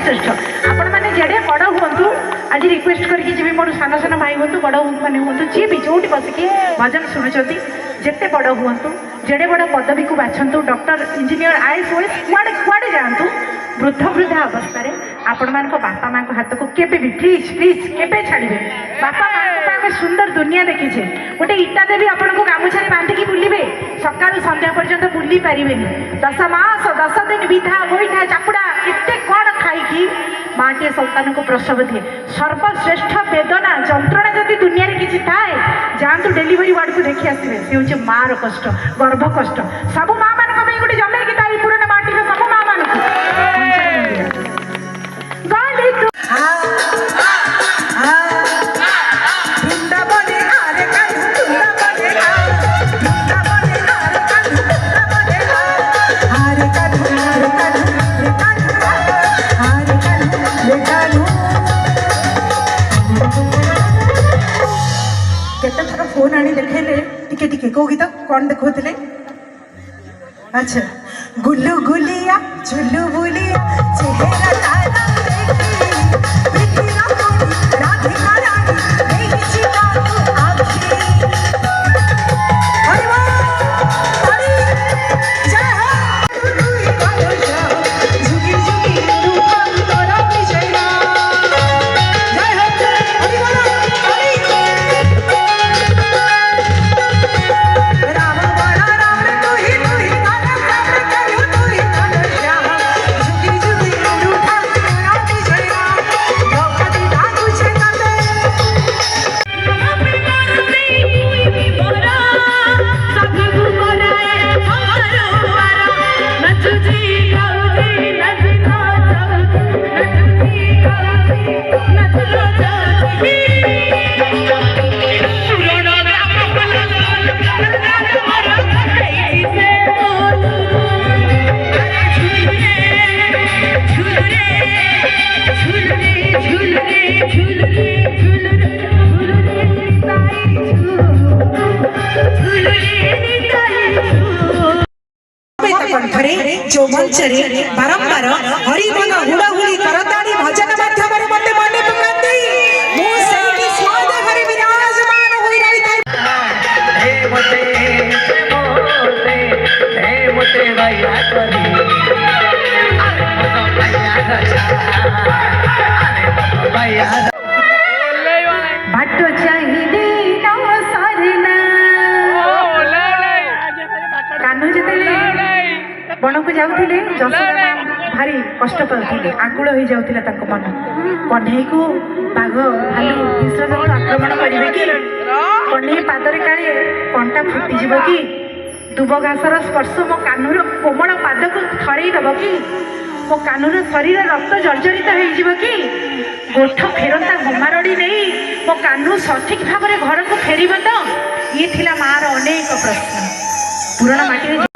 सर्वश्रेष्ठ आपण मैंने जेडे बड़ हूँ आज रिक्वेस्ट करके जी मोर सान सान भाई हूँ बड़ मैंने हूँ जी भी जो बसिकी भजन शुणुंट जिते बड़ हूँ जेडे बड़ पदवी को बाछंतु डॉक्टर इंजीनियर आईएएस कुआड़े कुआड़े जातु वृद्ध वृद्धा अवस्था आपण मान बापा माँ हाथ को केबे भी प्लीज प्लीज केबे छाड़े बापा माँ सुंदर दुनिया देखीचे गोटे इटा देवी आपण को गामुछा बांधिकी बुलवे सका संध्या पर्यंत बुली पारे 10 मास 10 दिन विधा गोईठा चापुड़ा केते कौन खाई माटे संतान को प्रसव दिए सर्वश्रेष्ठ वेदना जंत्रणा जदि दुनिया किसी थाए जातु डेलीवरी वार्ड को देखी आसवे सी हूँ मार कष्ट गर्भ कष्ट सब माँ मान गोटे जमे कि पुराना माटी सब माँ मान फोन आनी देखेले टिके टिके को गीत कौन देखोले अच्छा गुल्लू गुलिया झुल्लू बुलिया चेहरा तारा देखी राधिका रानी देखी चिता आखी अरे वाह ताली जय हो तू कालो जा झुकी झुकी रूपा तोरा विजयना जय हो अरे वाह ताली जो मंचरे बारंबार हरिमन हुड़ाहुड़ी करताड़ी भजन माध्यम मते मने पकाती मु सेठी स्वाद घरे विराजमान होई रही हे मते भैया करी भैया भट्ट चाहिए न सरना कान्हू जतले बण को जाऊे जसोदा भारी कष्ट पाते आकुल हो जाता मन कन्हई को बाघ भालू विश्वजन आक्रमण करेंगे कि कन्हई पादरे काले कंटा फुटिज कि दुब घासर स्पर्श मो कानूर कोमल पाद को थरई दब कि मो कानूर शरीर रक्त जर्जरित हो कि गोठ फेरंता हमारड़ी नहीं मो कानू सठिक भाव में घर को फेर तो ये थिला मार अनेक प्रश्न पुराना माटी